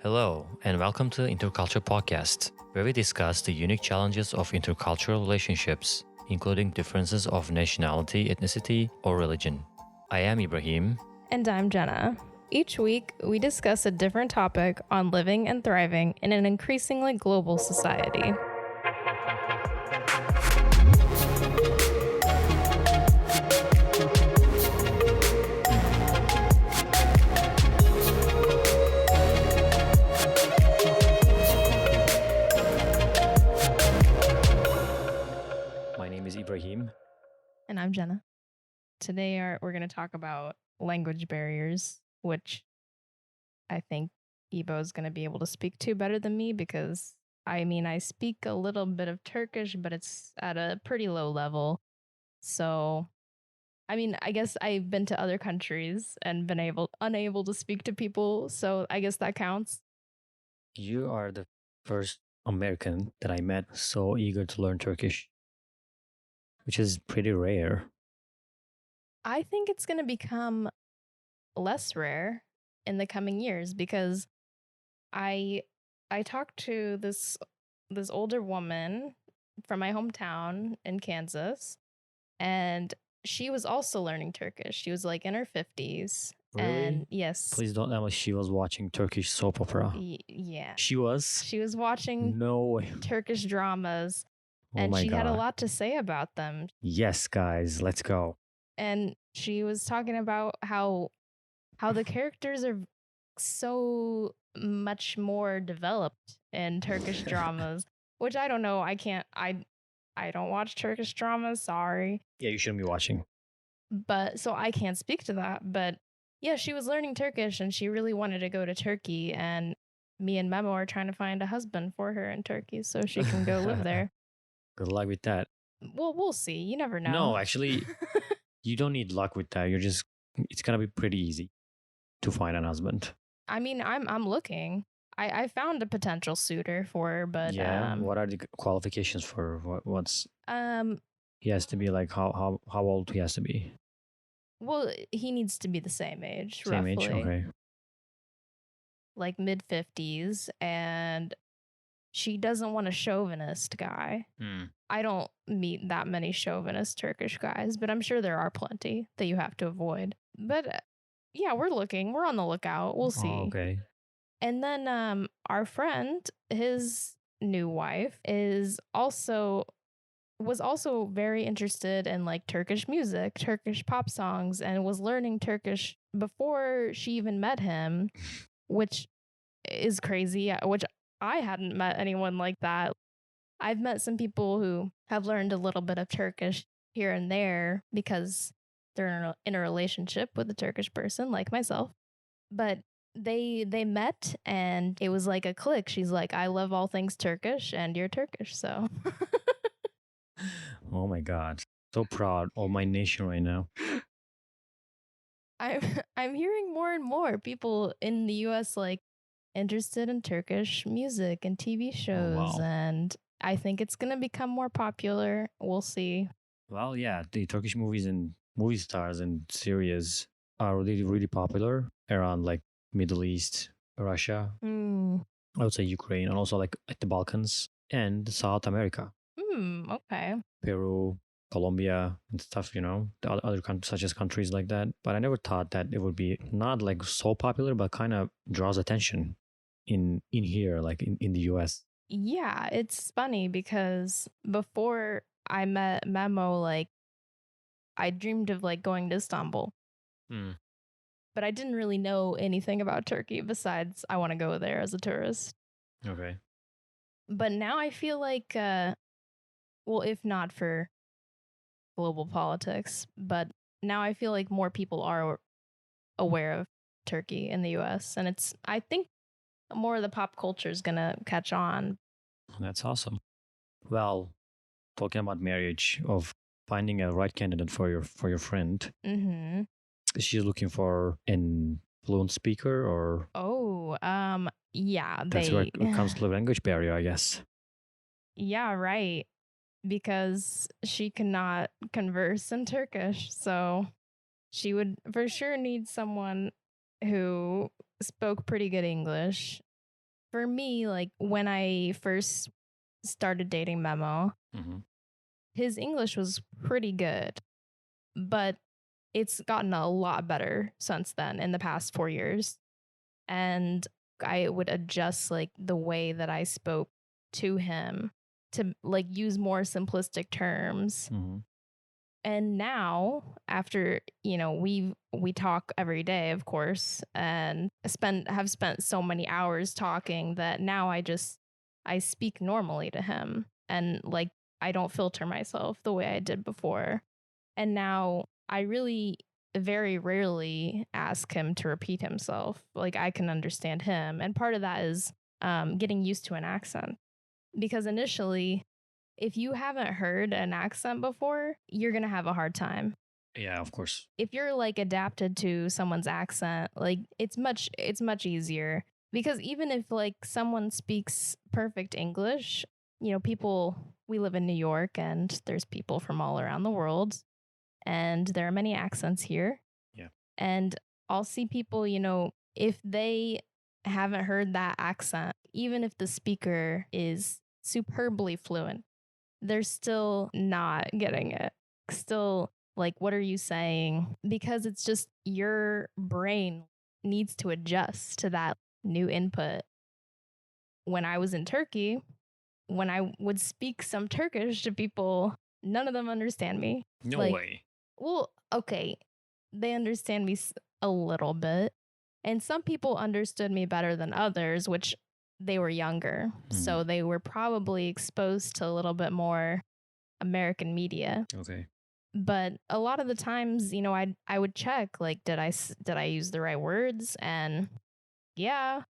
Hello, and welcome to Interculture Podcast, where we discuss the unique challenges of intercultural relationships, including differences of nationality, ethnicity, or religion. I am Ibrahim. And I'm Jenna. Each week, we discuss a different topic on living and thriving in an increasingly global society. My name is Ibrahim. And I'm Jenna. Today, we're going to talk about language barriers, which I think Ibo is going to be able to speak to better than me because I speak a little bit of Turkish, but it's at a pretty low level. So, I guess I've been to other countries and been unable to speak to people. So I guess that counts. You are the first American that I met so eager to learn Turkish, which is pretty rare. I think it's going to become less rare in the coming years because I I talked to this older woman from my hometown in Kansas, and she was also learning Turkish. She was like in her 50s. Really? And yes. Please don't tell me she was watching Turkish soap opera. Yeah. She was? She was watching No way. Turkish dramas, Oh and my she God. had a lot to say about them. Yes, guys, let's go. And she was talking about how the characters are so much more developed in Turkish dramas, which I don't know. I don't watch Turkish dramas, sorry. Yeah, you shouldn't be watching. But so I can't speak to that. But yeah, she was learning Turkish and she really wanted to go to Turkey, and me and Memo are trying to find a husband for her in Turkey so she can go live there. Good luck with that. Well, we'll see. You never know. No, actually, you don't need luck with that. It's gonna be pretty easy to find a husband. I'm looking. I found a potential suitor for her, but Yeah. What are the qualifications for what's he has to be like how old he has to be? well, he needs to be the same age, Same roughly. age, okay. Like mid-50s, and she doesn't want a chauvinist guy. I don't meet that many chauvinist Turkish guys, but I'm sure there are plenty that you have to avoid. But yeah, we're looking. We're on the lookout. We'll see. Oh, okay. And then our friend, his new wife, was also very interested in like Turkish music, Turkish pop songs, and was learning Turkish before she even met him, which is crazy, which I hadn't met anyone like that. I've met some people who have learned a little bit of Turkish here and there because they're in a relationship with a Turkish person like myself. But they met and it was like a click. She's like, I love all things Turkish and you're Turkish, so Oh my God. So proud of my nation right now. I'm hearing more and more people in the US like interested in Turkish music and TV shows, wow. and I think it's gonna become more popular. We'll see. Well, yeah, the Turkish movies and movie stars and series are really, really popular around like Middle East, Russia, I would say Ukraine, and also like at the Balkans and South America, Okay. Peru, Colombia, and stuff. The other countries, such as countries like that. But I never thought that it would be not like so popular, but kind of draws attention in here, like in the US. Yeah, it's funny because before I met Memo, like I dreamed of like going to Istanbul. But I didn't really know anything about Turkey besides I want to go there as a tourist. Okay. But now I feel like, well, if not for global politics, but now I feel like more people are aware of Turkey in the US. And I think more of the pop culture is going to catch on. That's awesome. Well, talking about marriage, of finding a right candidate for your friend. Mm-hmm. Is she looking for an fluent speaker or? Oh, yeah. That's where it comes to the language barrier, I guess. Yeah, right. Because she cannot converse in Turkish. So she would for sure need someone who spoke pretty good English for me, like when I first started dating Memo, his English was pretty good, but it's gotten a lot better since then in the past 4 years. And I would adjust like the way that I spoke to him to like use more simplistic terms. And now, after we talk every day, of course, and have spent so many hours talking that now I speak normally to him, and like I don't filter myself the way I did before. And now I really very rarely ask him to repeat himself. Like I can understand him, and part of that is getting used to an accent, because initially, if you haven't heard an accent before, you're going to have a hard time. Yeah, of course. If you're like adapted to someone's accent, like it's much easier, because even if like someone speaks perfect English, people, we live in New York and there's people from all around the world, and there are many accents here. Yeah. And I'll see people, if they haven't heard that accent, even if the speaker is superbly fluent, they're still not getting it. Still, like, what are you saying? Because it's just your brain needs to adjust to that new input. When I was in Turkey, when I would speak some Turkish to people, none of them understand me. No like, way. Well, okay, they understand me a little bit. And some people understood me better than others, which they were younger. So they were probably exposed to a little bit more American media. Okay. But a lot of the times, I would check, like, did I use the right words? And yeah,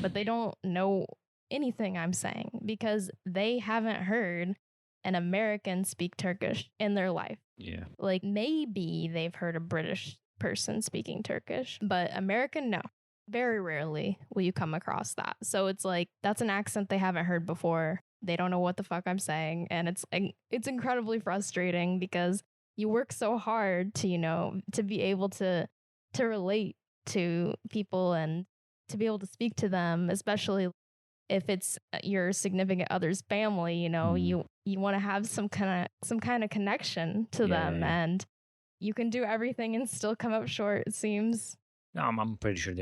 but they don't know anything I'm saying because they haven't heard an American speak Turkish in their life. Yeah. Like maybe they've heard a British person speaking Turkish, but American, no. Very rarely will you come across that. So it's like that's an accent they haven't heard before. They don't know what the fuck I'm saying, and it's incredibly frustrating because you work so hard to be able to relate to people and to be able to speak to them, especially if it's your significant other's family. You want to have some kind of connection to them, and you can do everything and still come up short, it seems. No, I'm pretty sure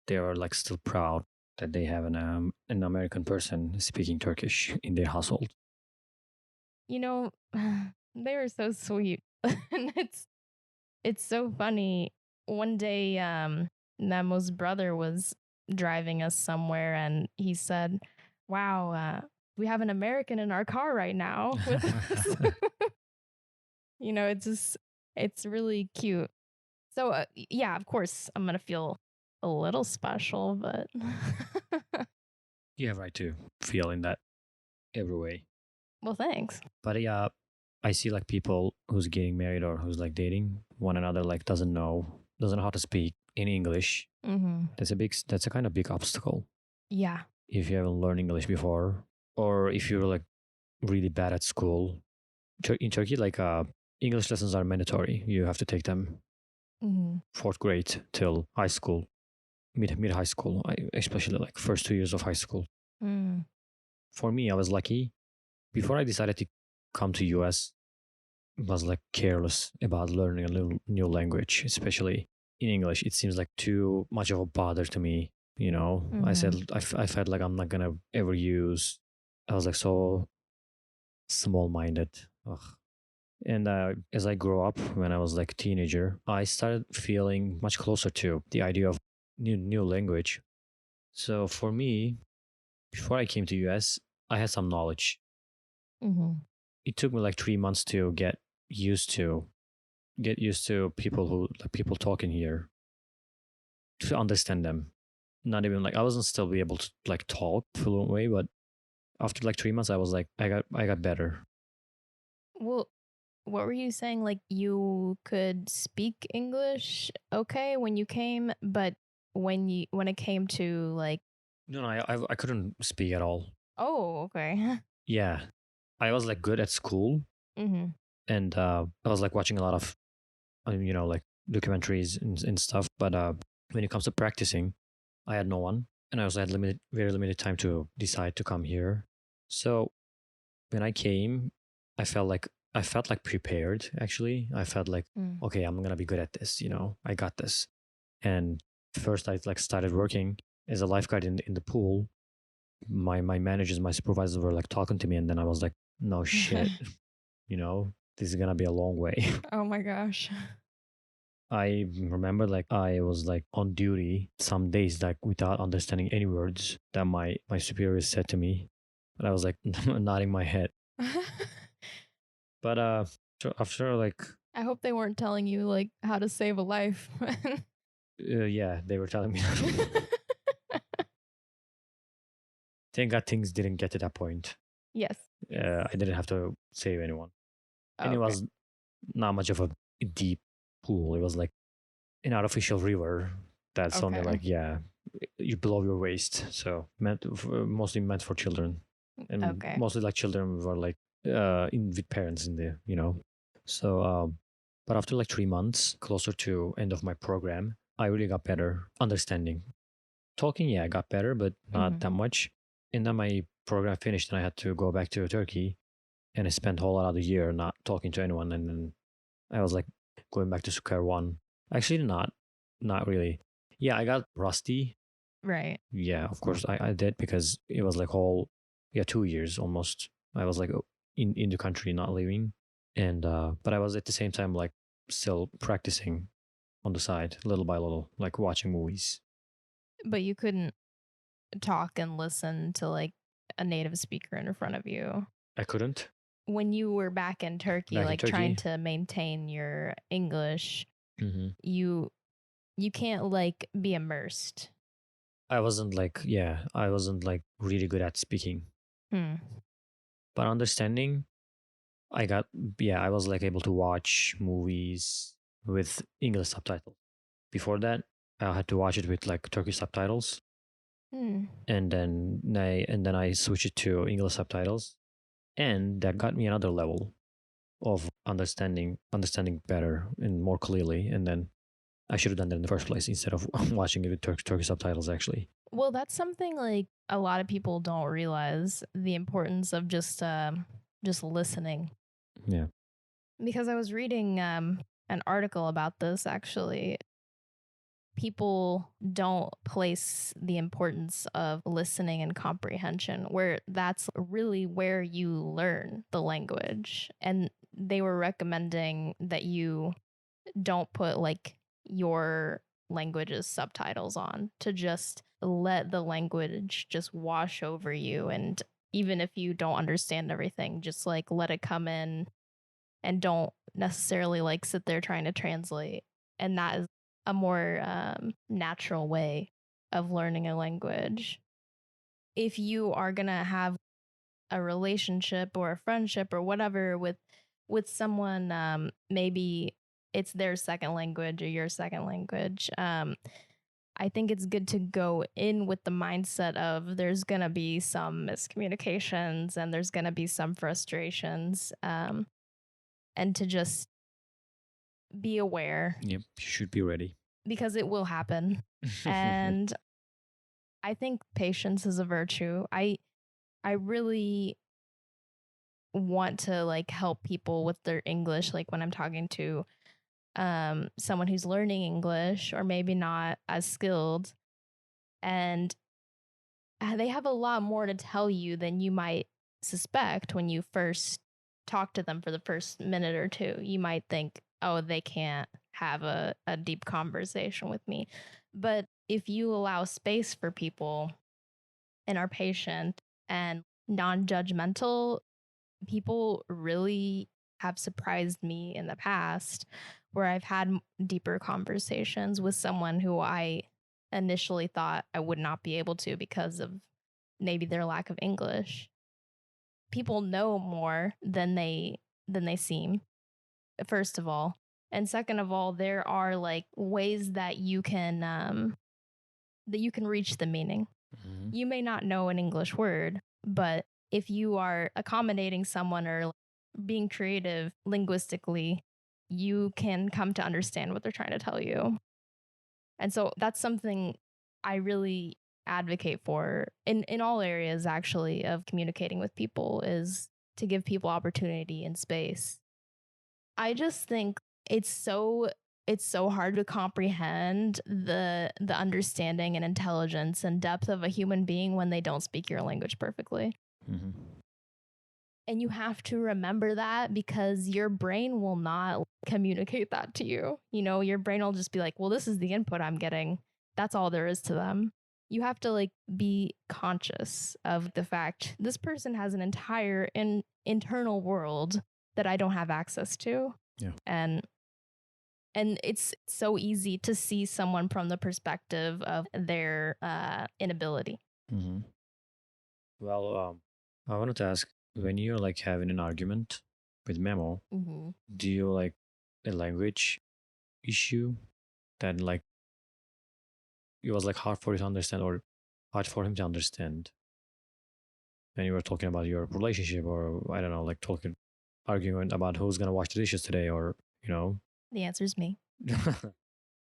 they are like still proud that they have an American person speaking Turkish in their household. They were so sweet. And it's so funny. One day, Nemo's brother was driving us somewhere, and he said, "Wow, we have an American in our car right now with us." It's really cute. So yeah, of course, I'm gonna feel a little special, but You have right to feel in that every way. well, thanks. But yeah, I see like people who's getting married or who's like dating one another, like doesn't know how to speak in English. That's a kind of big obstacle. Yeah. If you haven't learned English before, or if you're like really bad at school. In Turkey, like English lessons are mandatory. You have to take them fourth grade till high school, mid high school, especially like first 2 years of high school. For me, I was lucky. Before I decided to come to US, I was like careless about learning a little new language, especially in English. It seems like too much of a bother to me. I said I felt like I'm not gonna ever use. I was like so small-minded. Ugh. And as I grew up, when I was like a teenager, I started feeling much closer to the idea of new language. So for me, before I came to US, I had some knowledge. It took me like 3 months to get used to people talking here, to understand them. Not even like I wasn't still be able to like talk fluent way, but after like 3 months, I was like I got better. Well, what were you saying? Like you could speak English okay when you came, but when it came to like No, I couldn't speak at all. Oh, okay. Yeah, I was like good at school, and I was like watching a lot of like documentaries and stuff. But when it comes to practicing, I had no one. and I also had very limited time to decide to come here. So when I came, I felt like prepared. Actually, I felt like, okay, I'm gonna be good at this. I got this. And first, I like started working as a lifeguard in the pool. My managers, my supervisors were like talking to me, and then I was like, no shit, this is gonna be a long way. Oh my gosh. I remember like I was like on duty some days like without understanding any words that my superiors said to me, but I was like nodding my head. But so after like I hope they weren't telling you like how to save a life. yeah, they were telling me that. Thank God things didn't get to that point. Yes. I didn't have to save anyone, and it Okay. was not much of a deep pool. It was like an artificial river that's only Okay. like you below your waist, so mostly meant for children, and Okay. mostly like children were like with parents in there, so but after like 3 months closer to end of my program, I really got better understanding. Talking, yeah, I got better, but not that much. And then my program finished and I had to go back to Turkey, and I spent a whole other year not talking to anyone, and then I was like going back to square one. Actually, not really. Yeah, I got rusty. Right. Yeah, of course I did, because it was like whole 2 years almost. I was like in the country, not leaving, and but I was at the same time like still practicing on the side, little by little, like watching movies. But you couldn't talk and listen to like a native speaker in front of you. I couldn't. When you were back in Turkey, Back in like trying Turkey. to maintain your English, Hmm. you can't like be immersed. I wasn't like really good at speaking, Hmm. but understanding, I got, I was like able to watch movies with English subtitles. Before that, I had to watch it with like Turkish subtitles, Hmm. and then I switched it to English subtitles, and that got me another level of understanding better and more clearly. And then I should have done that in the first place instead of watching it with Turkish subtitles. Actually, Well, that's something like a lot of people don't realize the importance of just listening. yeah. Because I was reading an article about this actually. People don't place the importance of listening and comprehension, where that's really where you learn the language. And they were recommending that you don't put like your language's subtitles on, to just let the language just wash over you. And even if you don't understand everything, just like let it come in, and don't necessarily like sit there trying to translate. And that is a more natural way of learning a language. If you are going to have a relationship or a friendship or whatever with someone, maybe it's their second language or your second language, I think it's good to go in with the mindset of there's going to be some miscommunications and there's going to be some frustrations, and to just be aware, Yep, you should be ready. because it will happen. And I think patience is a virtue. I really want to like help people with their English, like when I'm talking to someone who's learning English or maybe not as skilled, and they have a lot more to tell you than you might suspect when you first talk to them for the first minute or two. You might think, oh, they can't have a deep conversation with me. But if you allow space for people and are patient and non judgmental, people really have surprised me in the past, where I've had deeper conversations with someone who I initially thought I would not be able to because of maybe their lack of English. People know more than they seem, first of all. And second of all, there are like ways that you can reach the meaning. Mhm. You may not know an English word, but if you are accommodating someone or being creative linguistically, you can come to understand what they're trying to tell you. And so that's something I really advocate for in all areas actually of communicating with people is to give people opportunity and space. I just think it's so hard to comprehend the understanding and intelligence and depth of a human being when they don't speak your language perfectly. Mm-hmm. And you have to remember that because your brain will not communicate that to you. You know, your brain will just be like, well, this is the input I'm getting. That's all there is to them. You have to like be conscious of the fact this person has an entire internal world that I don't have access to. Yeah. And it's so easy to see someone from the perspective of their inability. Mm-hmm. Well, I wanted to ask, when you're like having an argument with Memo, Mm-hmm. do you like a language issue that like it was like hard for you to understand or hard for him to understand? And you were talking about your relationship, or I don't know, like talking, arguing about who's gonna wash the dishes today, or you know. The answer is me.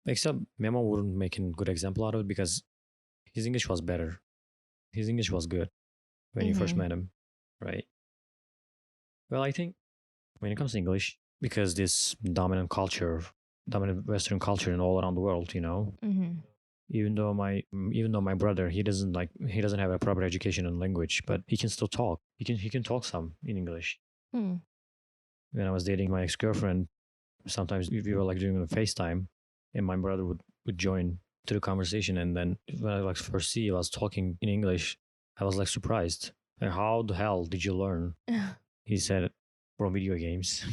Except Memo wouldn't make a good example out of it because his English was better. His English was good when you first met him, right? Well, I think when it comes to English, because this dominant culture, dominant Western culture and all around the world, you know, even though my brother he doesn't have a proper education in language, but he can still talk. He can talk some in English. When I was dating my ex girlfriend, sometimes we were like doing a FaceTime, and my brother would join to the conversation, and then when I like first see he was talking in English, I was like surprised. Like, how the hell did you learn? He said from video games.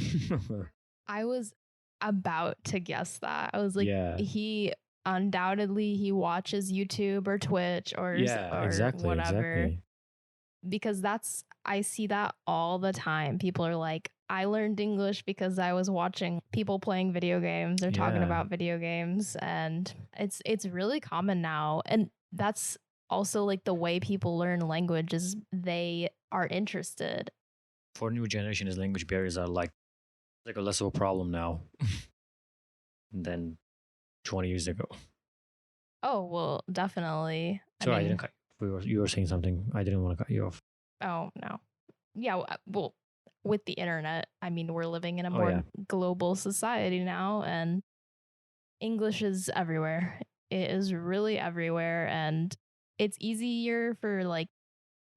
I was about to guess that. I was like, Yeah. he undoubtedly he watches YouTube or Twitch or whatever. Exactly. Because I see that all the time. People are like, I learned English because I was watching people playing video games or talking Yeah. about video games, and it's really common now. And that's also like the way people learn language is they are interested. For new generations, language barriers are like a less of a problem now than 20 years ago. Oh, well, definitely. Sorry, I didn't cut. You were saying something. I didn't want to cut you off. Oh, no. Yeah, well, with the internet, I mean, we're living in a Oh, more yeah. global society now, and English is everywhere. It is really everywhere, and it's easier for like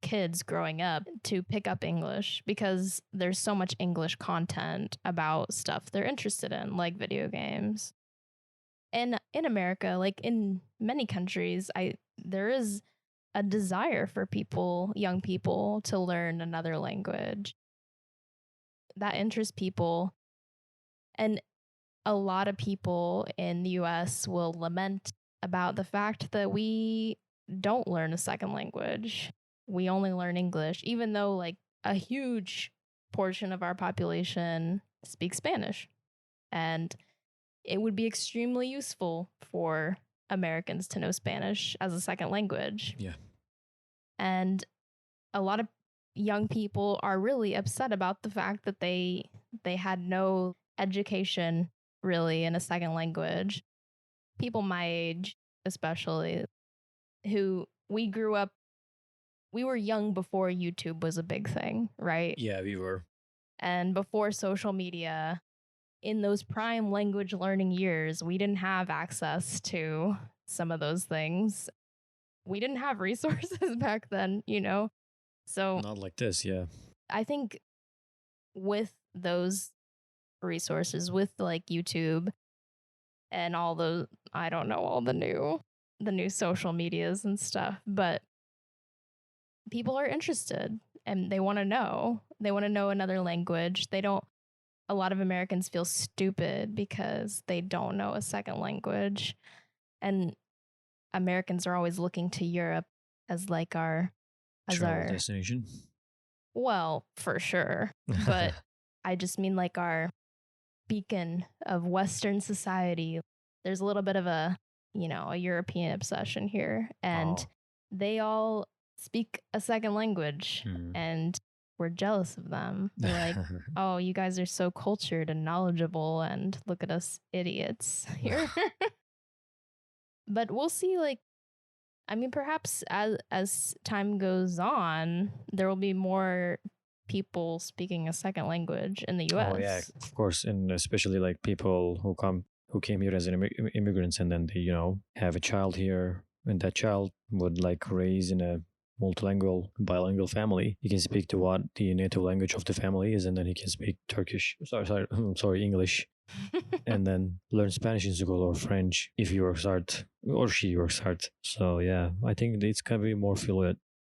kids growing up to pick up English because there's so much English content about stuff they're interested in, like video games. And in America, like in many countries, there is a desire for people, young people, to learn another language. That interests people. And a lot of people in the US will lament about the fact that we don't learn a second language. We only learn English, even though like a huge portion of our population speaks Spanish. And it would be extremely useful for Americans to know Spanish as a second language. Yeah. And a lot of young people are really upset about the fact that they had no education really in a second language. People my age, especially, who we grew up, we were young before YouTube was a big thing, right? Yeah, we were. And before social media, in those prime language learning years, we didn't have access to some of those things. We didn't have resources back then, you know? So Not like this, yeah. I think with those resources, with like YouTube and all the, I don't know, all the new social medias and stuff, but people are interested and they want to know. They want to know another language. They don't, a lot of Americans feel stupid because they don't know a second language. And Americans are always looking to Europe as like our Travel destination. Well, for sure. But I just mean like our beacon of Western society. There's a little bit of a, a European obsession here. And they all speak a second language and we're jealous of them. We're like, oh, you guys are so cultured and knowledgeable and look at us idiots here. But we'll see, like, I mean, perhaps as time goes on, there will be more people speaking a second language in the Oh yeah, US. of course, and especially like people who came here as immigrants and then they have a child here, and that child would like raise in a multilingual bilingual family. He can speak to what the native language of the family is, and then he can speak Turkish. Sorry, sorry, English, and then learn Spanish in school or French if he works hard or she works hard. So yeah, I think it's gonna be more fluid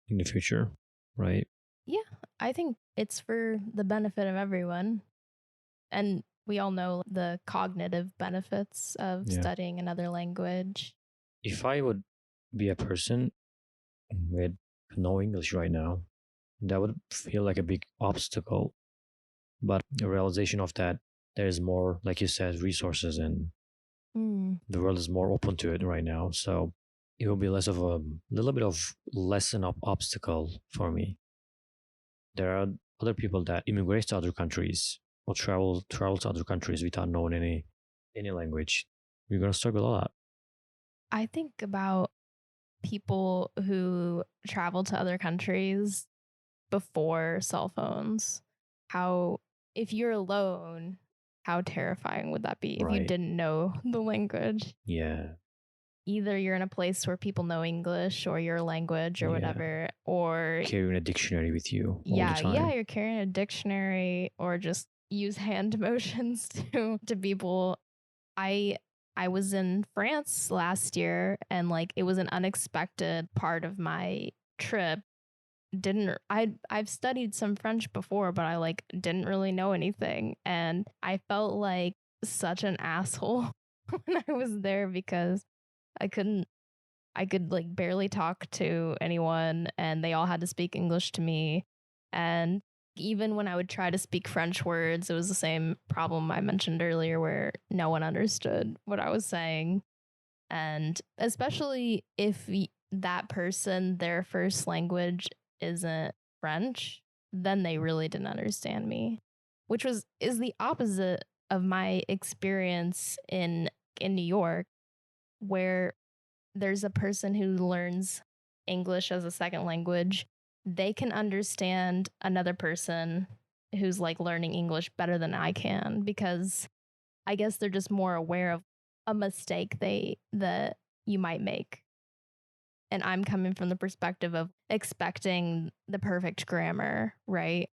in the future, right? Yeah, I think it's for the benefit of everyone. And we all know the cognitive benefits of Yeah. studying another language. If I would be a person with no English right now, that would feel like a big obstacle. But the realization of that, there's more, like you said, resources, and the world is more open to it right now. So it will be less of a little bit of less an obstacle for me. There are other people that immigrate to other countries or travel to other countries without knowing any language. We're gonna struggle a lot. I think about people who travel to other countries before cell phones. How, if you're alone, how terrifying would that be if you Right. didn't know the language? Yeah. Either you're in a place where people know English or your language or Yeah. whatever, or Carrying a dictionary with you all the yeah, time. you're carrying a dictionary or just use hand motions to people. I I was in France last year and like it was an unexpected part of my trip. Didn't I've studied some French before, but I like didn't really know anything, and I felt like such an asshole when I was there because I couldn't I could like barely talk to anyone and they all had to speak English to me. And even when I would try to speak French words, it was the same problem I mentioned earlier where no one understood what I was saying. And especially if that person, their first language isn't French, then they really didn't understand me, which is the opposite of my experience in New York, where there's a person who learns English as a second language. They can understand another person who's like learning English better than I can because I guess they're just more aware of a mistake that you might make. And I'm coming from the perspective of expecting the perfect grammar, right?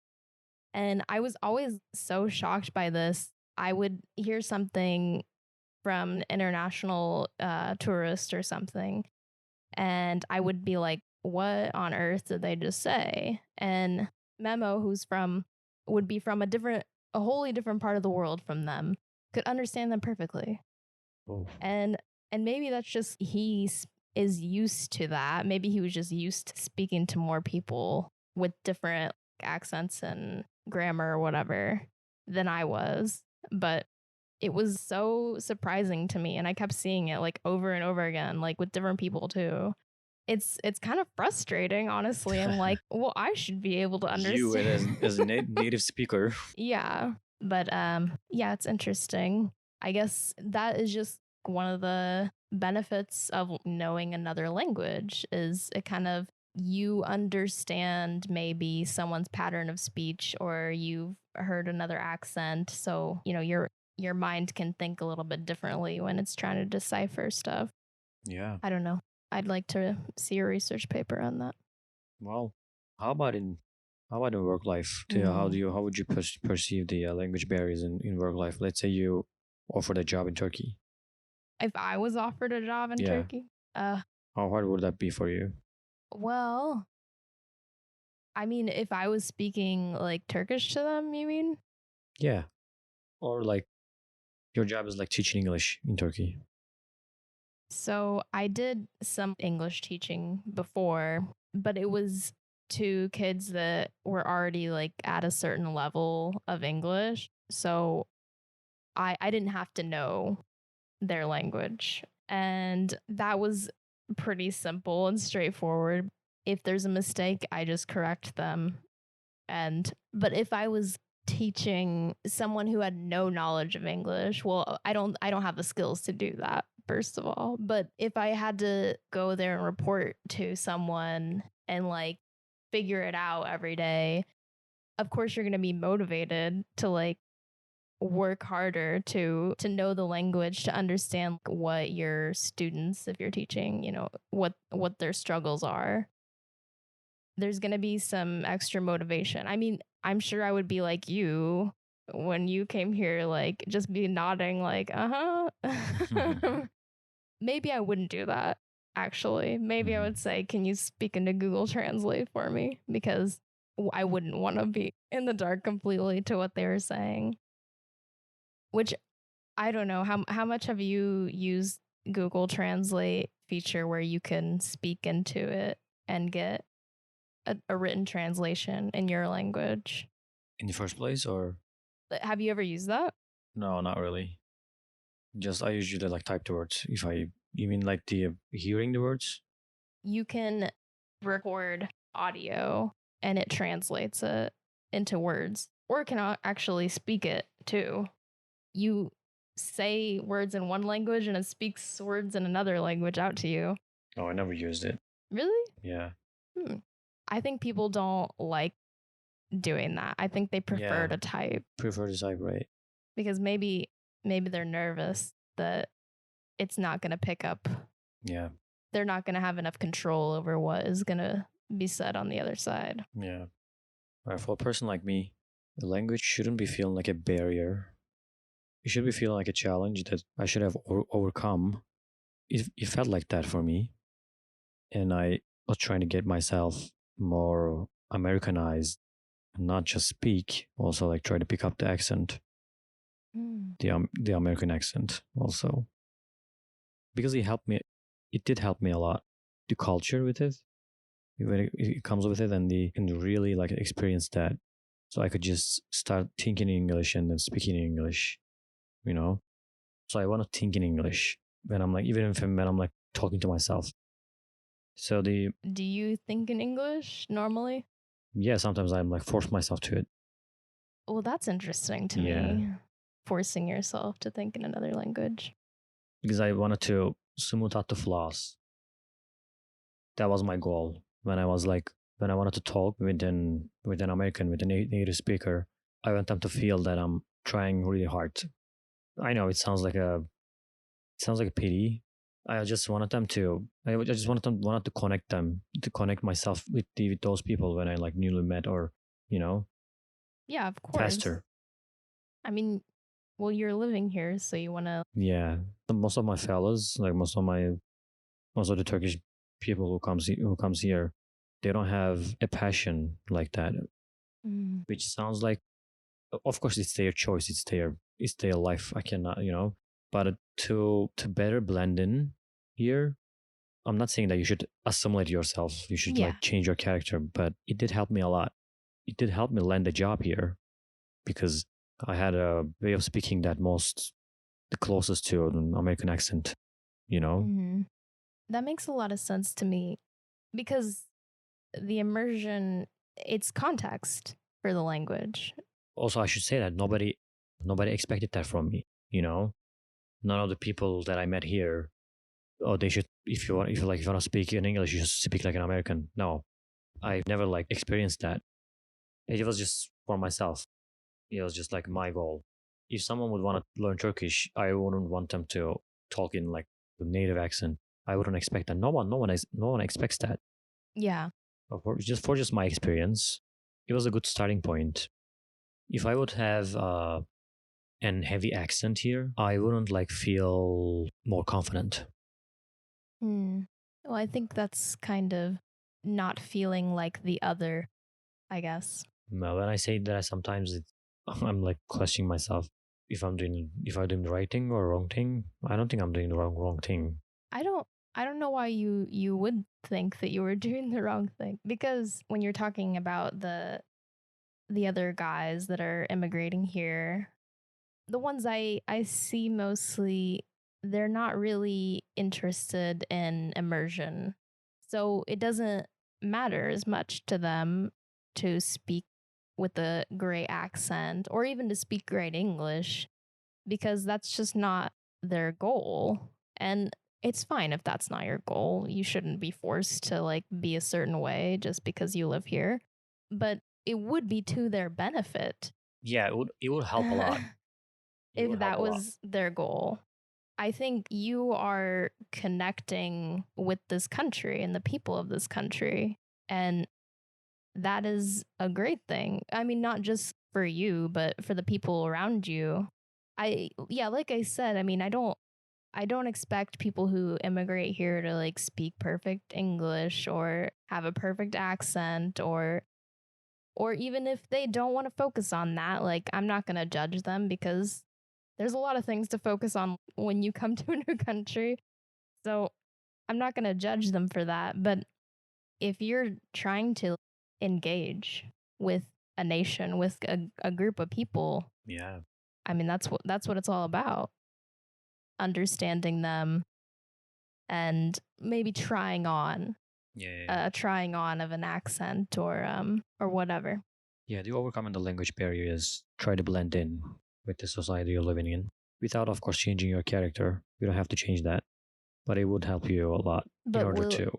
And I was always so shocked by this. I would hear something from an international tourist or something, and I would be like, what on earth did they just say? And Memo, would be from a wholly different part of the world from them, could understand them perfectly. Oh. And maybe that's just is used to that. Maybe he was just used to speaking to more people with different accents and grammar or whatever than I was. But it was so surprising to me, and I kept seeing it like over and over again, like with different people too. It's kind of frustrating, honestly. I'm like, well, I should be able to You and understand. as a native speaker. Yeah. But yeah, it's interesting. I guess that is just one of the benefits of knowing another language is it kind of you understand maybe someone's pattern of speech or you've heard another accent, so your mind can think a little bit differently when it's trying to decipher stuff. Yeah. I don't know. I'd like to see a research paper on that. Well, how about in work life? How would you perceive the language barriers in work life? Let's say you offered a job in Turkey. If I was offered a job in Yeah. Turkey, How hard would that be for you? well, I mean, if I was speaking like Turkish to them, you mean? Yeah. Or like your job is like teaching English in Turkey. So I did some English teaching before, but it was to kids that were already like at a certain level of English. So I didn't have to know their language. And that was pretty simple and straightforward. If there's a mistake, I just correct them. But if I was teaching someone who had no knowledge of English, well, I don't have the skills to do that. first of all. But if I had to go there and report to someone and like figure it out every day, of course you're going to be motivated to like work harder to know the language, to understand what your students, if you're teaching, you know, what their struggles are. There's going to be some extra motivation. I mean, I'm sure I would be like you when you came here, like just be nodding like, uh-huh. Maybe I wouldn't do that, actually. Maybe I would say, can you speak into Google Translate for me? Because I wouldn't want to be in the dark completely to what they were saying. Which I don't know. How much have you used Google Translate feature where you can speak into it and get a written translation in your language? In the first place, or Have you ever used that? no, not really. Just I usually like type the words. You mean like the hearing the words? You can record audio and it translates it into words, or it can actually speak it too. You say words in one language and it speaks words in another language out to you. Oh, I never used it. Really? Yeah. I think people don't like doing that. I think they prefer Yeah. to type. Prefer to type, right? Because maybe they're nervous that it's not going to pick up. Yeah. They're not going to have enough control over what is going to be said on the other side. Yeah. Right. For a person like me, the language shouldn't be feeling like a barrier. It should be feeling like a challenge that I should have overcome. It felt like that for me. And I was trying to get myself more Americanized, not just speak, also like try to pick up the accent, the American accent also. Because it helped me, it did help me a lot. The culture with it, when it comes with it, and really like experience that. So I could just start thinking in English and then speaking in English, you know. So I want to think in English when I'm like, even if when I'm like talking to myself. So do you think in English normally? Yeah, sometimes I'm like force myself to it. Well, that's interesting to me. Forcing yourself to think in another language. Because I wanted to smooth out the flaws. That was my goal when I wanted to talk with an American, with a native speaker. I want them to feel that I'm trying really hard. I know it sounds like a pity. I just wanted them to. I just wanted to connect them, to connect myself with those people when I like newly met, or you know. Yeah, of course. Faster. I mean, well, you're living here, so you want to. Yeah, most of my fellows, like most of the Turkish people who comes here, they don't have a passion like that, which sounds like, of course, it's their choice, it's their life. I cannot, but to better blend in here. I'm not saying that you should assimilate yourself. You should like change your character, but it did help me a lot. It did help me land a job here because I had a way of speaking that the closest to an American accent, That makes a lot of sense to me because the immersion, it's context for the language. Also, I should say that nobody expected that from me. None of the people that I met here, oh, they should, if you want to speak in English, you should speak like an American. No, I never like experienced that. It was just for myself. It was just like my goal. If someone would want to learn Turkish, I wouldn't want them to talk in like the native accent. I wouldn't expect that. No one expects that. Yeah. For just my experience, it was a good starting point. If I would have an heavy accent here, I wouldn't like feel more confident. Well, I think that's kind of not feeling like the other, I guess. When I say that, sometimes I'm like questioning myself if I'm doing the right thing or wrong thing. I don't think I'm doing the wrong thing. I don't know why you would think that you were doing the wrong thing, because when you're talking about the other guys that are immigrating here, the ones I see mostly, they're not really interested in immersion. So it doesn't matter as much to them to speak with a great accent or even to speak great English, because that's just not their goal. And it's fine if that's not your goal. You shouldn't be forced to like be a certain way just because you live here. But it would be to their benefit. Yeah, it would help a lot. If that was their goal. I think you are connecting with this country and the people of this country. And that is a great thing. I mean, not just for you, but for the people around you. Like I said, I mean, I don't expect people who immigrate here to like speak perfect English or have a perfect accent or even if they don't want to focus on that, like I'm not going to judge them because there's a lot of things to focus on when you come to a new country. So I'm not going to judge them for that. But if you're trying to engage with a nation, with a group of people, Yeah. I mean, that's what it's all about. Understanding them and maybe trying on trying on of an accent or whatever. Yeah, to overcome the language barriers, try to blend in with the society you're living in without, of course, changing your character. You don't have to change that, but it would help you a lot in order to.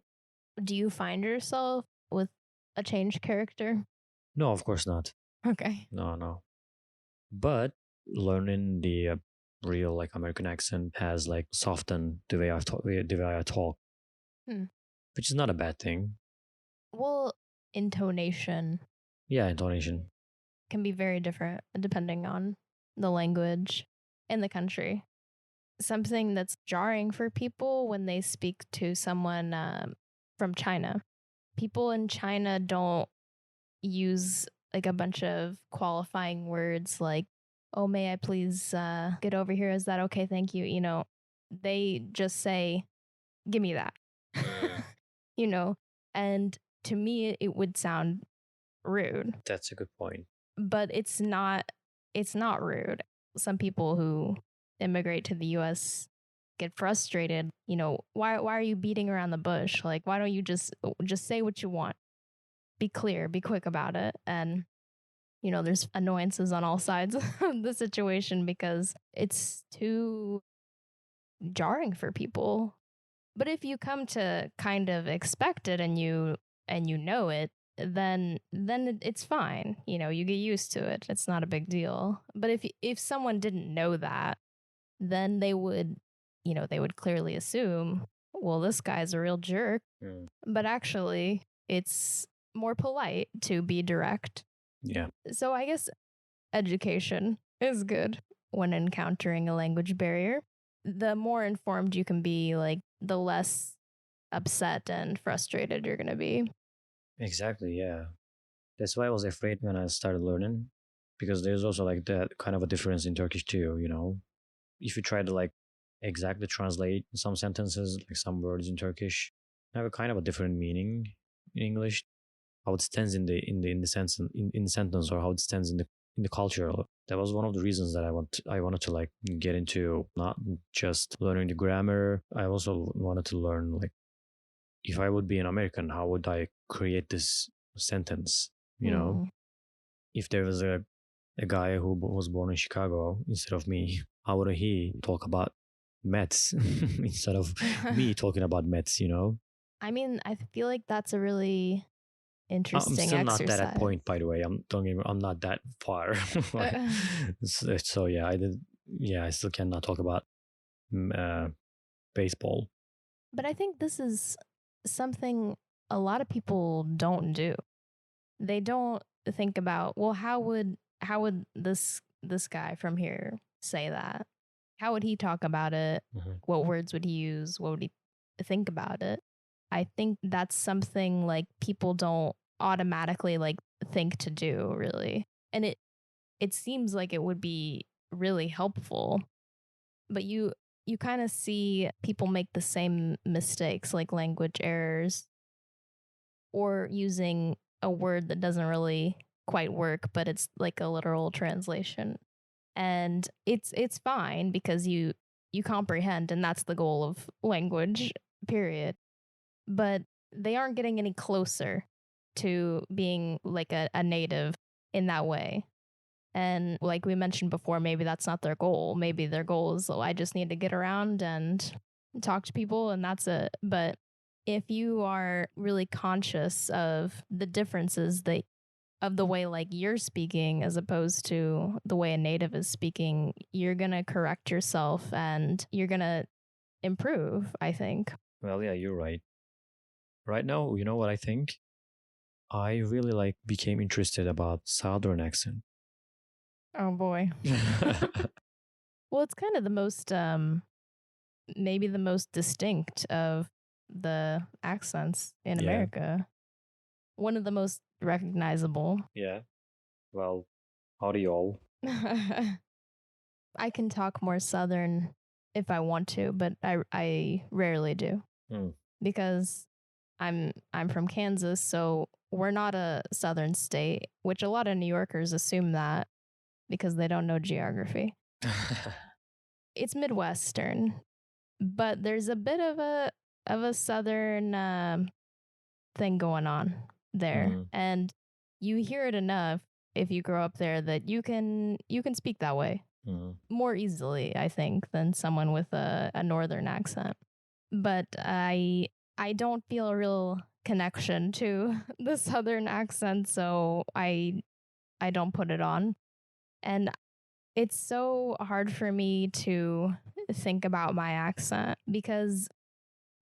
Do you find yourself with a changed character? No, of course not. Okay. No. But learning the real like American accent has like softened the way I talk, which is not a bad thing. Well, intonation. Yeah, intonation can be very different depending on the language and the country. Something that's jarring for people when they speak to someone from China. People in China don't use like a bunch of qualifying words like, oh, may I please get over here? Is that okay? Thank you. You know, they just say, give me that. You know, and to me, it would sound rude. That's a good point. But it's not rude. Some people who immigrate to the US get frustrated, you know, why are you beating around the bush? Like why don't you just say what you want? Be clear, be quick about it. And you know, there's annoyances on all sides of the situation because it's too jarring for people. But if you come to kind of expect it and you know it, then it's fine. You know, you get used to it. It's not a big deal. But if someone didn't know that, then they would, you know, they would clearly assume, well, this guy's a real jerk. But actually, it's more polite to be direct. Yeah. So I guess education is good when encountering a language barrier. The more informed you can be, like the less upset and frustrated you're going to be. Exactly, yeah. That's why I was afraid when I started learning, because there's also like that kind of a difference in Turkish too, you know. If you try to like exactly translate some sentences, like some words in Turkish, have a kind of a different meaning in English. How it stands in the sense in the sentence, or how it stands in the culture. That was one of the reasons that I wanted to like get into not just learning the grammar. I also wanted to learn like, if I would be an American, how would I create this sentence? You know, if there was a guy who was born in Chicago instead of me, how would he talk about Mets instead of me talking about Mets? You know, I mean, I feel like that's a really interesting I'm still exercise. not at that point, by the way. I'm not that far. So yeah, I still cannot talk about baseball. But I think this is something a lot of people don't do. They don't think about, well, how would this guy from here say that? How would he talk about it? What words would he use? What would he think about it? I think that's something like people don't automatically like think to do, really. And it seems like it would be really helpful. But you kind of see people make the same mistakes, like language errors or using a word that doesn't really quite work, but it's like a literal translation. And it's fine because you comprehend, and that's the goal of language, period. But they aren't getting any closer to being like a native in that way. And like we mentioned before, maybe that's not their goal. Maybe their goal is, oh, I just need to get around and talk to people and that's it. But if you are really conscious of the differences that of the way like you're speaking as opposed to the way a native is speaking, you're going to correct yourself and you're going to improve, I think. Well, yeah, you're right. Right now, you know what I think? I really became interested about Southern accent. Oh boy. Well, it's kind of the most maybe the most distinct of the accents in Yeah. America. One of the most recognizable. Yeah. Well, howdy all. I can talk more Southern if I want to, but I rarely do because I'm from Kansas, so we're not a Southern state, which a lot of New Yorkers assume that because they don't know geography. It's Midwestern, but there's a bit of a Southern thing going on there, and you hear it enough if you grow up there that you can speak that way more easily, I think, than someone with a northern accent. But I don't feel a real connection to the southern accent, so I don't put it on. And it's so hard for me to think about my accent because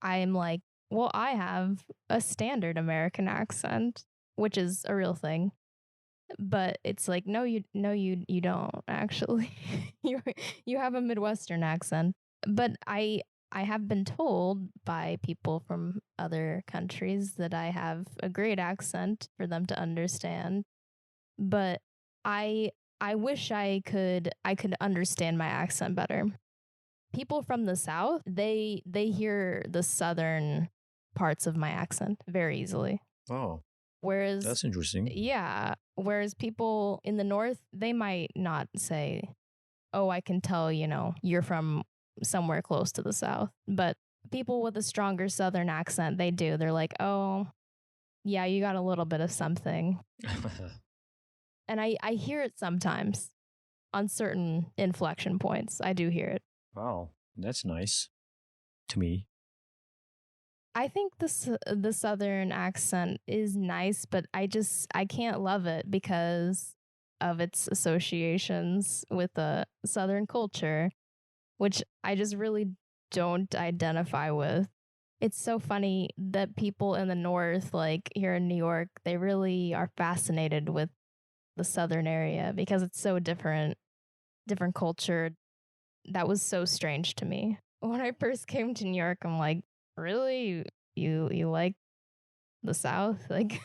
I'm like, well, I have a standard American accent, which is a real thing. But it's like, you don't actually. You have a Midwestern accent. But I have been told by people from other countries that I have a great accent for them to understand. But I I wish I could understand my accent better. People from the South, they hear the southern parts of my accent very easily. Oh, Whereas that's interesting. yeah, whereas people in the North, they might not say, "Oh, I can tell, you're from somewhere close to the South." But people with a stronger Southern accent, they do. They're like, "Oh, yeah, you got a little bit of something." And I hear it sometimes on certain inflection points. I do hear it. Wow, that's nice to me. I think the southern accent is nice, but I can't love it because of its associations with the southern culture, which I just really don't identify with. It's so funny that people in the north, like here in New York, they really are fascinated with the southern area because it's so different culture. That was so strange to me. When I first came to New York, I'm like, really? You like the South? Like,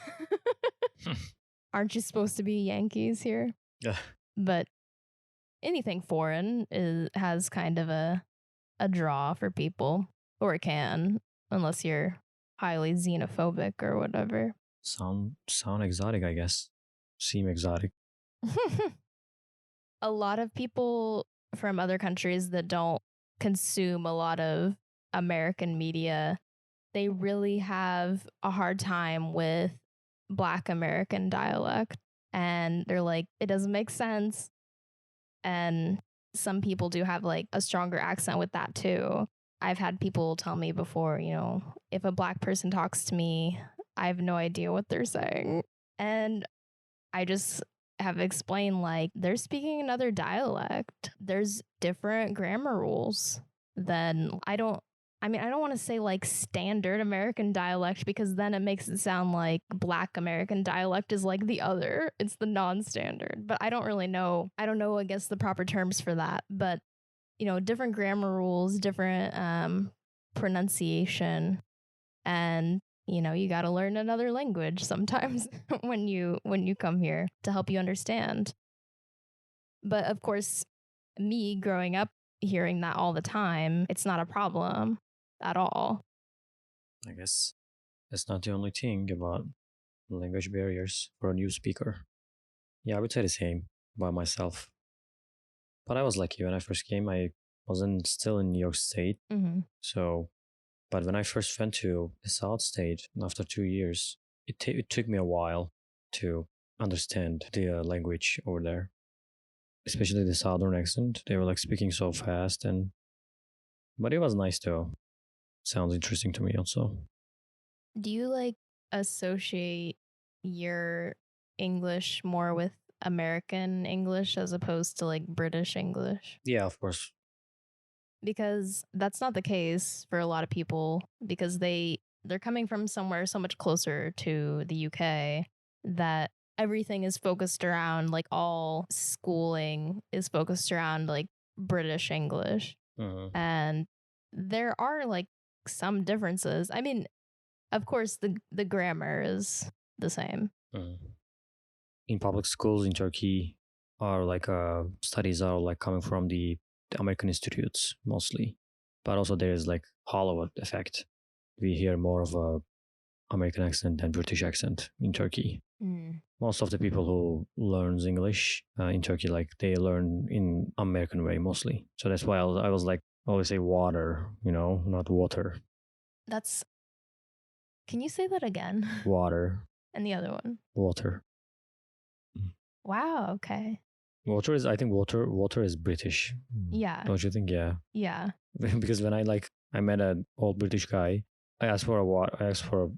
aren't you supposed to be Yankees here? Yeah. But anything foreign has kind of a draw for people, or it can, unless you're highly xenophobic or whatever. Sound exotic, I guess. Seem exotic. A lot of people from other countries that don't consume a lot of American media, they really have a hard time with Black American dialect. And they're like, it doesn't make sense. And some people do have like a stronger accent with that too. I've had people tell me before, if a Black person talks to me, I have no idea what they're saying. And I just have explained like they're speaking another dialect. There's different grammar rules than I don't want to say like standard American dialect because then it makes it sound like Black American dialect is like the other. It's the non-standard. But I don't really know. I don't know, I guess, the proper terms for that. But, different grammar rules, different pronunciation, and you got to learn another language sometimes when you come here to help you understand. But of course, me growing up hearing that all the time, it's not a problem at all. I guess that's not the only thing about language barriers for a new speaker. Yeah, I would say the same about myself. But I was lucky when I first came. I wasn't still in New York State. So, but when I first went to the South State after 2 years, it took me a while to understand the language over there, especially the Southern accent. They were like speaking so fast, but it was nice though. sounds interesting to me also. Do you like associate your English more with American English as opposed to like British English? Yeah, of course. Because that's not the case for a lot of people because they're coming from somewhere so much closer to the UK that everything is focused around like all schooling is focused around like British English. And there are like some differences. I mean, of course the grammar is the same. In public schools in Turkey, are like studies are like coming from the American institutes mostly, but also there is like Hollywood effect. We hear more of a American accent than British accent in Turkey. Most of the people who learns English in Turkey, like they learn in American way mostly. So that's why I was like always say water, you know, not water. That's Can you say that again? Water. And the other one? Water. Wow, okay. Water is, I think water is British. Yeah. Don't you think? Yeah. Yeah. Because when I met an old British guy, I asked for a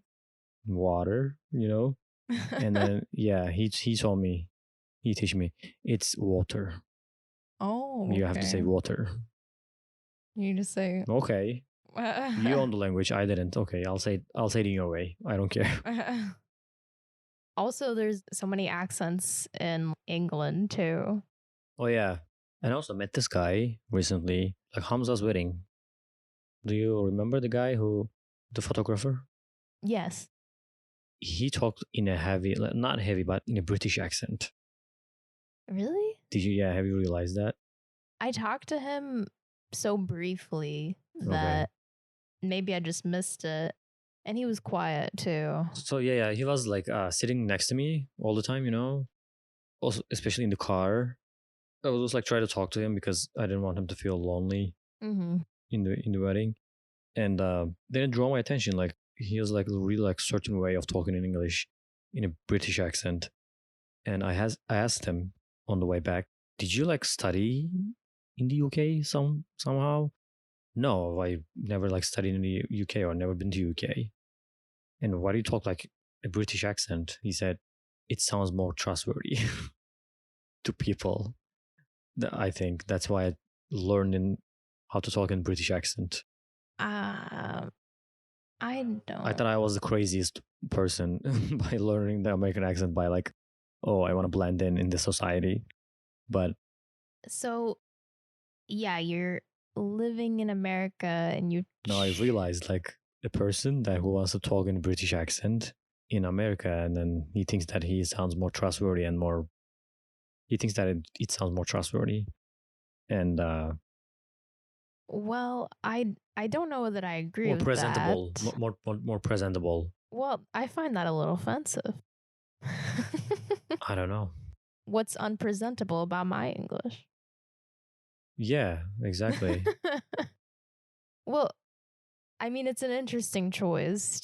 water, you know, and then yeah, he told me, he teach me it's water. Oh, you have to say water. You just say Okay. You own the language. I didn't. Okay, I'll say it in your way. I don't care. Also, there's so many accents in England too. Oh yeah, and I also met this guy recently, like Hamza's wedding. Do you remember the photographer? Yes. He talked in a heavy, not heavy, but in a British accent. Really? Did you? Yeah, have you realized that? I talked to him so briefly that maybe I just missed it. And he was quiet too. So yeah, he was like sitting next to me all the time, you know. Also, especially in the car, I was just like trying to talk to him because I didn't want him to feel lonely in the wedding, and then it drew my attention. Like he was like really like certain way of talking in English, in a British accent, and I asked him on the way back, did you like study in the UK somehow? No, I never like studied in the UK or never been to UK. And why do you talk like a British accent? He said, it sounds more trustworthy to people. I think that's why I learned how to talk in British accent. I don't. I thought I was the craziest person by learning the American accent by like, oh, I want to blend in the society. But so, yeah, you're living in America and you. now I've realized like a person who wants to talk in a British accent in America, and then he thinks that he sounds more trustworthy and more. He thinks that it sounds more trustworthy, and well, I don't know that I agree more with presentable, that. more presentable. Well, I find that a little offensive. I don't know. What's unpresentable about my English? Yeah, exactly. Well, I mean, it's an interesting choice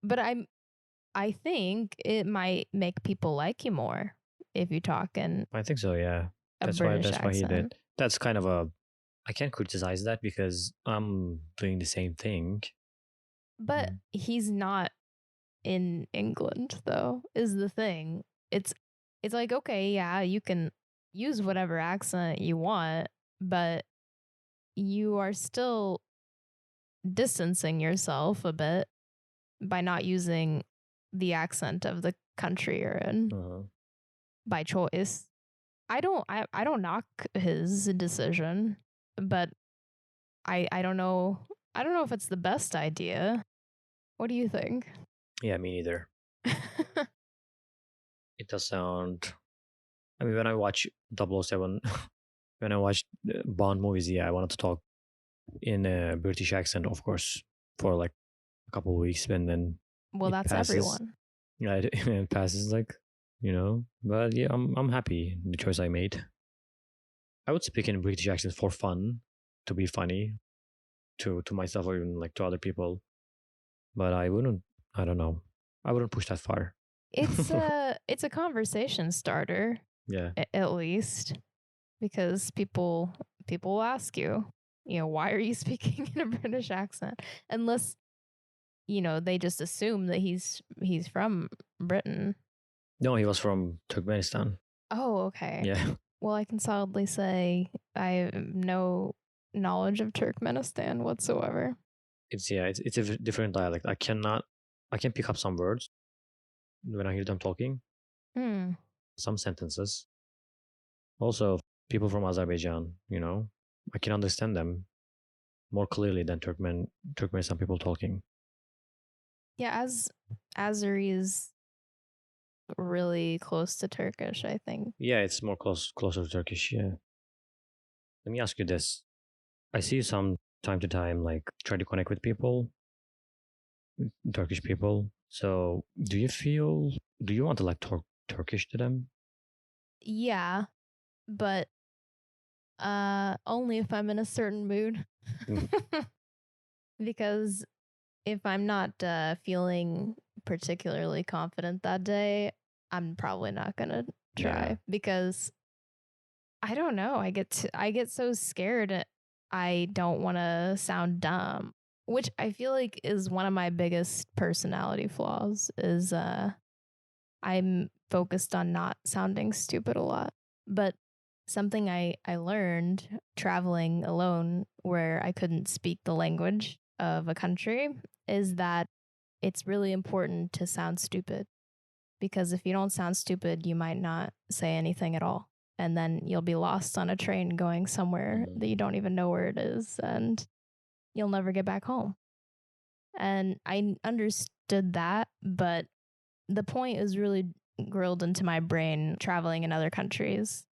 but I think it might make people like you more if you talk in I think so. Yeah, a that's British why he did. accent. That's kind of a. I can't criticize that because I'm doing the same thing. But he's not in England, though, is the thing. It's like, okay, yeah, you can use whatever accent you want, but you are still distancing yourself a bit by not using the accent of the country you're in by choice. I don't knock his decision, but I don't know. I don't know if it's the best idea. What do you think? Yeah, me neither. It does sound. I mean, when I watch 007, when I watch Bond movies, yeah, I wanted to talk in a British accent, of course, for like a couple of weeks, and then well, that's passes. Everyone. Yeah, it passes like, you know. But yeah, I'm happy the choice I made. I would speak in a British accent for fun, to be funny, to myself or even like to other people. But I wouldn't. I don't know. I wouldn't push that far. It's a conversation starter. Yeah. At least because people will ask you. why are you speaking in a British accent? Unless, they just assume that he's from Britain. No, he was from Turkmenistan. Oh, okay. Yeah. Well, I can solidly say I have no knowledge of Turkmenistan whatsoever. It's a different dialect. I can pick up some words when I hear them talking, some sentences. Also, people from Azerbaijan, I can understand them more clearly than Turkmenistan people talking. Yeah, as Azeri is really close to Turkish, I think. Yeah, it's more closer to Turkish. Yeah. Let me ask you this. I see you some time to time like try to connect with people, Turkish people. So, do you want to like talk Turkish to them? Yeah, but only if I'm in a certain mood. Mm. Because if I'm not feeling particularly confident that day, I'm probably not gonna try. Yeah. Because I don't know. I get so scared. I don't want to sound dumb, which I feel like is one of my biggest personality flaws. Is I'm focused on not sounding stupid a lot. But something I learned traveling alone, where I couldn't speak the language of a country, is that it's really important to sound stupid, because if you don't sound stupid, you might not say anything at all. And then you'll be lost on a train going somewhere that you don't even know where it is, and you'll never get back home. And I understood that, but the point is really grilled into my brain traveling in other countries.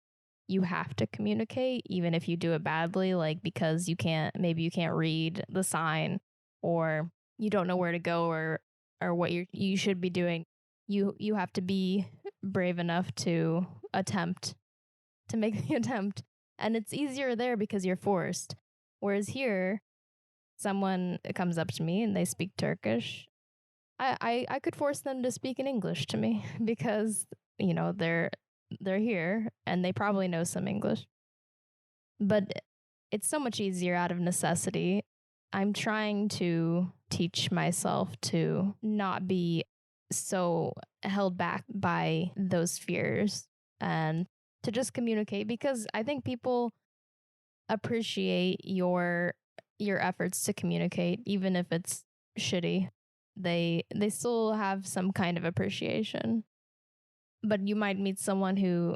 You have to communicate, even if you do it badly, like because maybe you can't read the sign, or you don't know where to go, or what you should be doing. You have to be brave enough to attempt to make the attempt. And it's easier there because you're forced. Whereas here, someone comes up to me and they speak Turkish. I could force them to speak in English to me because, they're here and they probably know some English. But it's so much easier out of necessity. I'm trying to teach myself to not be so held back by those fears, and to just communicate, because I think people appreciate your efforts to communicate, even if it's shitty. They still have some kind of appreciation. But you might meet someone who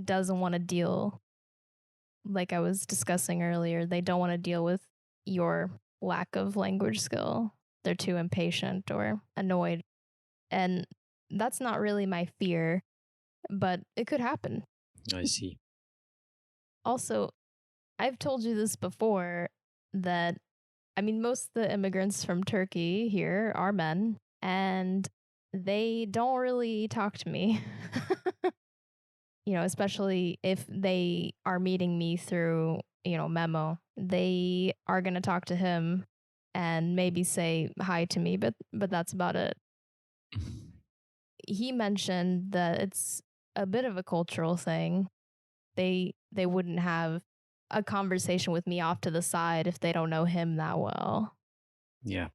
doesn't want to deal, like I was discussing earlier, they don't want to deal with your lack of language skill. They're too impatient or annoyed. And that's not really my fear, but it could happen. I see. Also, I've told you this before, that most of the immigrants from Turkey here are men, and they don't really talk to me. Especially if they are meeting me through, memo. They are going to talk to him and maybe say hi to me, but that's about it. He mentioned that it's a bit of a cultural thing. They wouldn't have a conversation with me off to the side if they don't know him that well. Yeah.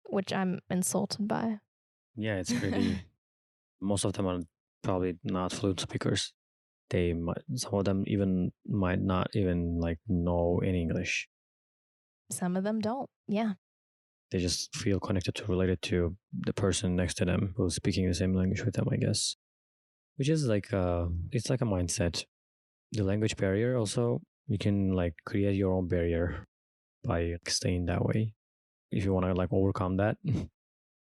Which I'm insulted by. Yeah, it's pretty. Most of them are probably not fluent speakers. Some of them even might not even like know any English. Some of them don't. Yeah. They just feel connected to, related to the person next to them who's speaking the same language with them, I guess. Which is like it's like a mindset. The language barrier also, you can like create your own barrier by staying that way. If you want to like overcome that,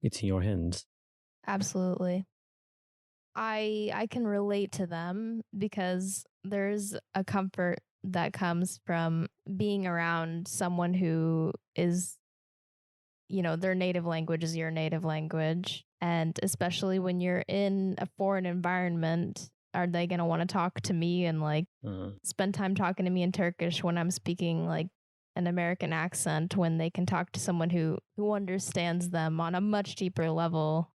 it's in your hands. Absolutely. I can relate to them because there's a comfort that comes from being around someone who is, their native language is your native language. And especially when you're in a foreign environment, are they going to want to talk to me and like spend time talking to me in Turkish when I'm speaking like an American accent, when they can talk to someone who understands them on a much deeper level?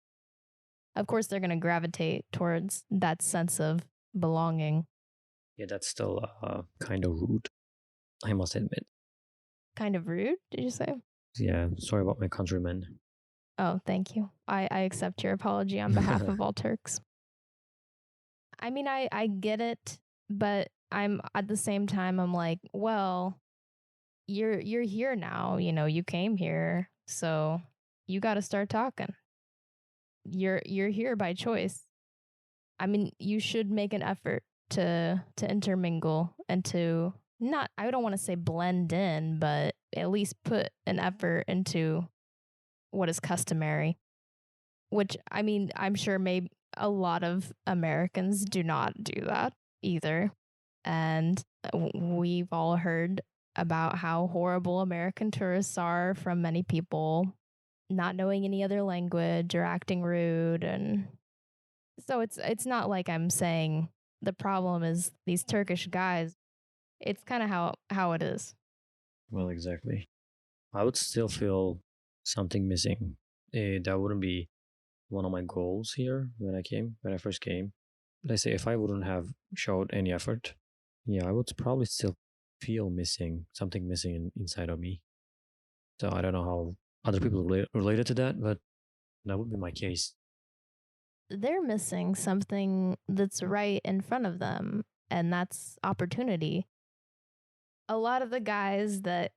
Of course, they're going to gravitate towards that sense of belonging. Yeah, that's still kind of rude. I must admit. Kind of rude, did you say? Yeah, sorry about my countrymen. Oh, thank you. I accept your apology on behalf of all Turks. I mean, I get it, but I'm at the same time I'm like, well, you're here now, you came here, so you got to start talking. You're here by choice. I mean, you should make an effort to intermingle and to not, I don't want to say blend in, but at least put an effort into what is customary, which I mean, I'm sure maybe a lot of Americans do not do that either. And we've all heard about how horrible American tourists are from many people not knowing any other language or acting rude. And so it's not like I'm saying the problem is these Turkish guys. It's kind of how it is. Well, exactly. I would still feel something missing. That wouldn't be one of my goals here when I first came. Let's say if I wouldn't have showed any effort, yeah, I would probably still feel missing, something missing inside of me. So I don't know how other people related to that, but that would be my case. They're missing something that's right in front of them, and that's opportunity. A lot of the guys that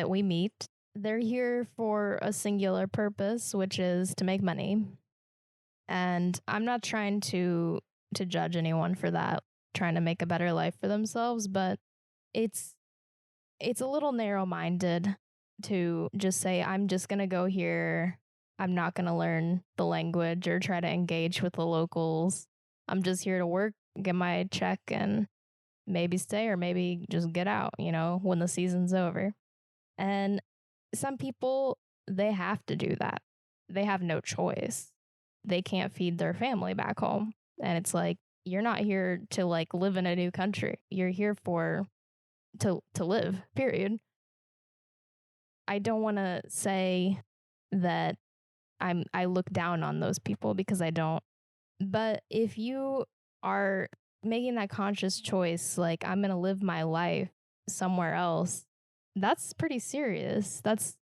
we meet, they're here for a singular purpose, which is to make money. And I'm not trying to judge anyone for that, trying to make a better life for themselves, but it's it's a little narrow-minded to just say I'm just going to go here. I'm not going to learn the language or try to engage with the locals. I'm just here to work, get my check and maybe stay or maybe just get out, when the season's over. And some people, they have to do that. They have no choice. They can't feed their family back home. And it's like, you're not here to like live in a new country. You're here for to live, period. I don't want to say that I look down on those people because I don't. But if you are making that conscious choice, like I'm going to live my life somewhere else, that's pretty serious. That's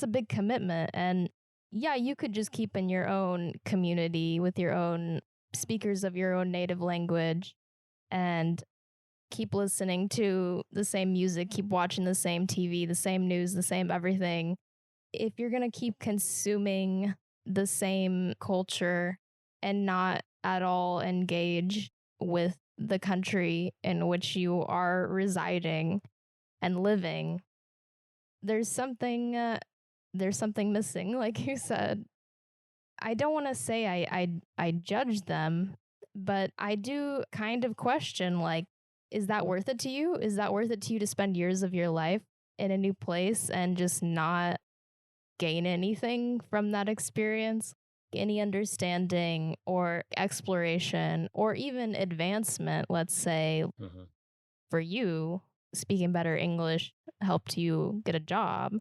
a big commitment. And yeah, you could just keep in your own community with your own speakers of your own native language and keep listening to the same music, keep watching the same TV, the same news, the same everything. If you're going to keep consuming the same culture and not at all engage with the country in which you are residing and living, there's something missing, like you said. I don't want to say I judge them, but I do kind of question, like, is that worth it to you? Is that worth it to you to spend years of your life in a new place and just not gain anything from that experience? Any understanding or exploration or even advancement, let's say, Mhm. for you, speaking better English helped you get a job.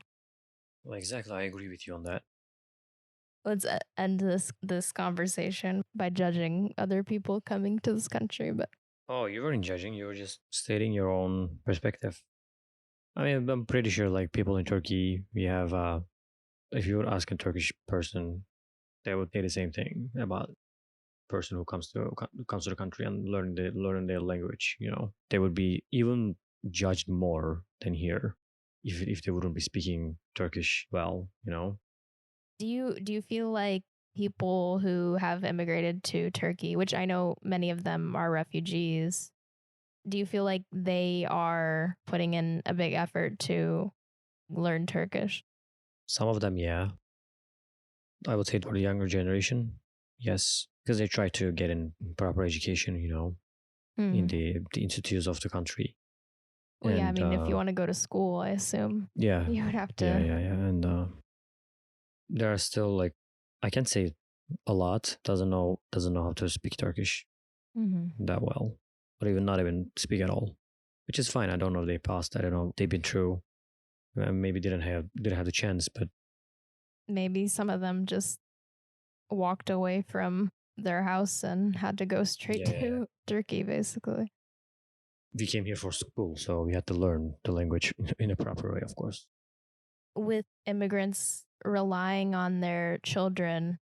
Well, exactly. I agree with you on that. Let's end this conversation by judging other people coming to this country. But Oh, you weren't judging. You were just stating your own perspective. I mean, I'm pretty sure like people in Turkey, we have, if you would ask a Turkish person, they would say the same thing about person who comes to the country and learn their language. They would be even judged more than here if they wouldn't be speaking Turkish well. do you feel like people who have immigrated to Turkey, which I know many of them are refugees, do you feel like they are putting in a big effort to learn Turkish? Some of them, yeah, I would say for the younger generation, yes, because they try to get in proper education. In Hmm. the institutes of the country, Well, yeah, I and mean, if you want to go to school, I assume yeah, you would have yeah, to. yeah, yeah, and there are still like I can say a lot doesn't know how to speak Turkish Mhm. that well, or even not even speak at all, which is fine. I don't know if they passed. I don't know if they've been through. Maybe didn't have the chance, but Maybe some of them just walked away from their house and had to go straight yeah, yeah, yeah. to Turkey, basically. we came here for school, so we had to learn the language in a proper way, of course. With immigrants relying on their children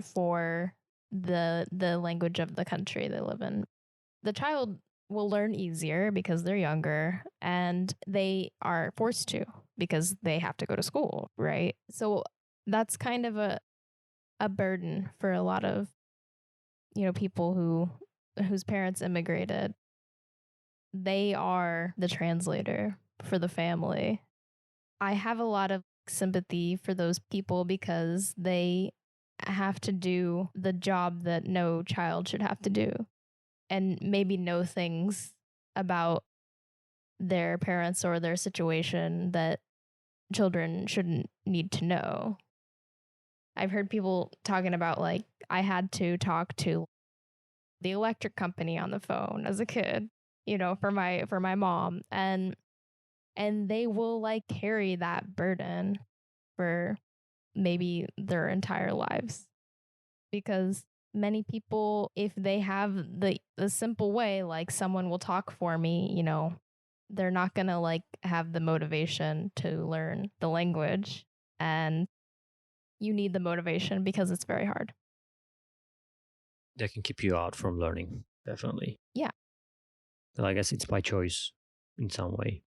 for the language of the country they live in, the child will learn easier because they're younger and they are forced to because they have to go to school, right? So that's kind of a burden for a lot of people whose parents immigrated. They are the translator for the family. I have a lot of sympathy for those people because they have to do the job that no child should have to do and maybe know things about their parents or their situation that children shouldn't need to know. I've heard people talking about like I had to talk to the electric company on the phone as a kid, for my mom, and they will like carry that burden for maybe their entire lives because many people, if they have the simple way, like someone will talk for me, they're not gonna like have the motivation to learn the language, and you need the motivation because it's very hard. That can keep you out from learning, definitely. Yeah. Well, I guess it's by choice in some way.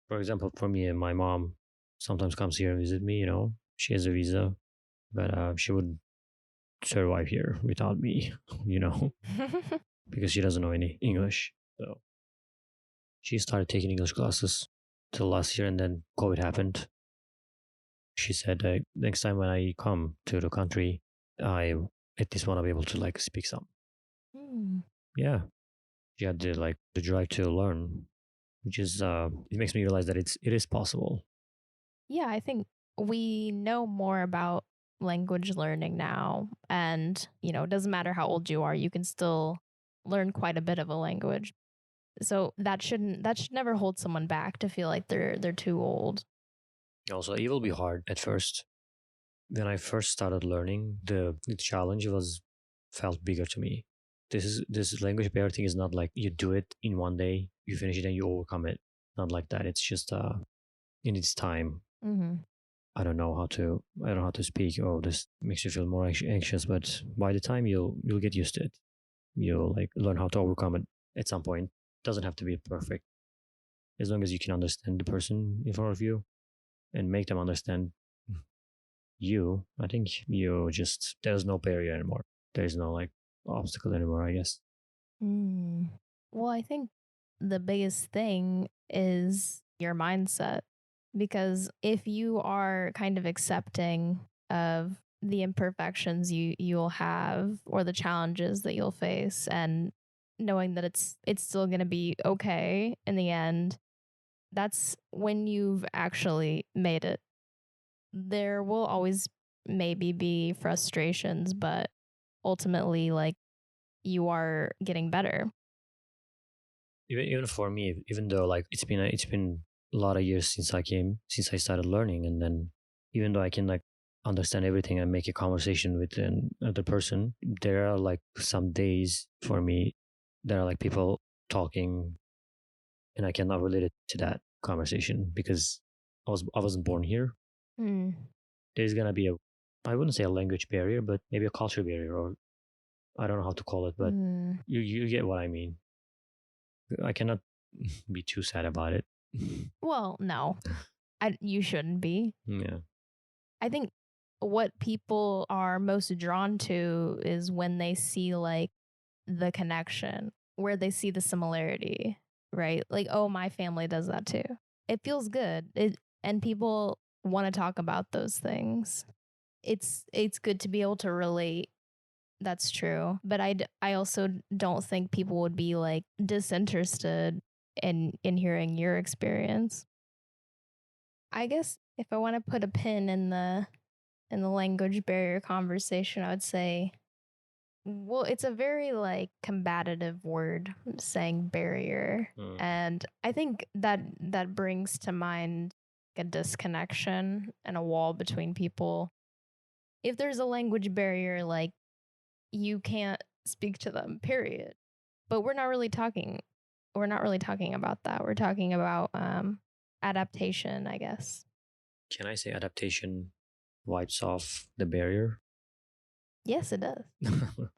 For example, for me, my mom sometimes comes here and visit me. She has a visa, but she would survive here without me. Because she doesn't know any English. So she started taking English classes till last year, and then COVID happened. She said, next time when I come to the country, I at least want to be able to like speak some. Yeah, she had the drive to learn, which is it makes me realize that it is possible. Yeah, I think we know more about language learning now, and it doesn't matter how old you are, you can still learn quite a bit of a language. So that should never hold someone back to feel like they're too old. Also, it will be hard at first. When I first started learning, the challenge was felt bigger to me. This language barrier thing is not like you do it in one day, you finish it and you overcome it. Not like that. It's just it needs time. Mm-hmm. I don't know how to speak. Oh, this makes you feel more anxious, but by the time you'll get used to it, you'll like learn how to overcome it at some point. Doesn't have to be perfect. As long as you can understand the person in front of you and make them understand you, I think there's no barrier anymore. There's no like obstacle anymore, I guess. Well, I think the biggest thing is your mindset, because if you are kind of accepting of the imperfections you'll have or the challenges that you'll face, and knowing that it's still going to be okay in the end, that's when you've actually made it. There will always maybe be frustrations, but ultimately, like, you are getting better. Even for me, even though like it's been a lot of years since I started learning, and then even though I can like understand everything and make a conversation with another person, there are like some days for me that are like people talking, and I cannot relate it to that conversation because I wasn't born here. There's gonna be I wouldn't say a language barrier, but maybe a culture barrier, or I don't know how to call it, but you get what I mean. I cannot be too sad about it. Well, no, you shouldn't be. Yeah. I think what people are most drawn to is when they see like the connection, where they see the similarity, right? Like, oh, my family does that too. It feels good. And people want to talk about those things. It's good to be able to relate. That's true. But I also don't think people would be like disinterested in hearing your experience. I guess if I want to put a pin in the language barrier conversation, I would say, well, it's a very like combative word, saying barrier. And I think that brings to mind a disconnection and a wall between people. If there's a language barrier, like, you can't speak to them, period. But we're not really talking we're not really talking about that. We're talking about adaptation, I guess. Can I say adaptation wipes off the barrier? Yes, it does.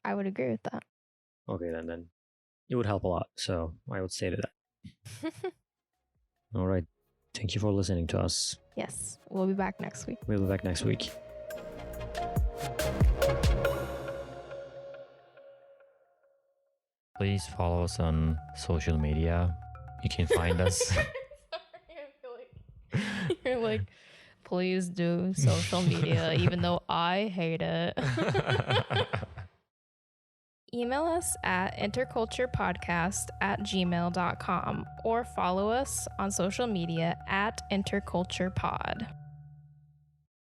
I would agree with that. Okay, then it would help a lot. So I would say to that. All right. Thank you for listening to us. Yes, we'll be back next week. We'll be back next week. Please follow us on social media. You can find us. Sorry, you're like, please do social media, even though I hate it. Email us at interculturepodcast@gmail.com or follow us on social media at interculturepod.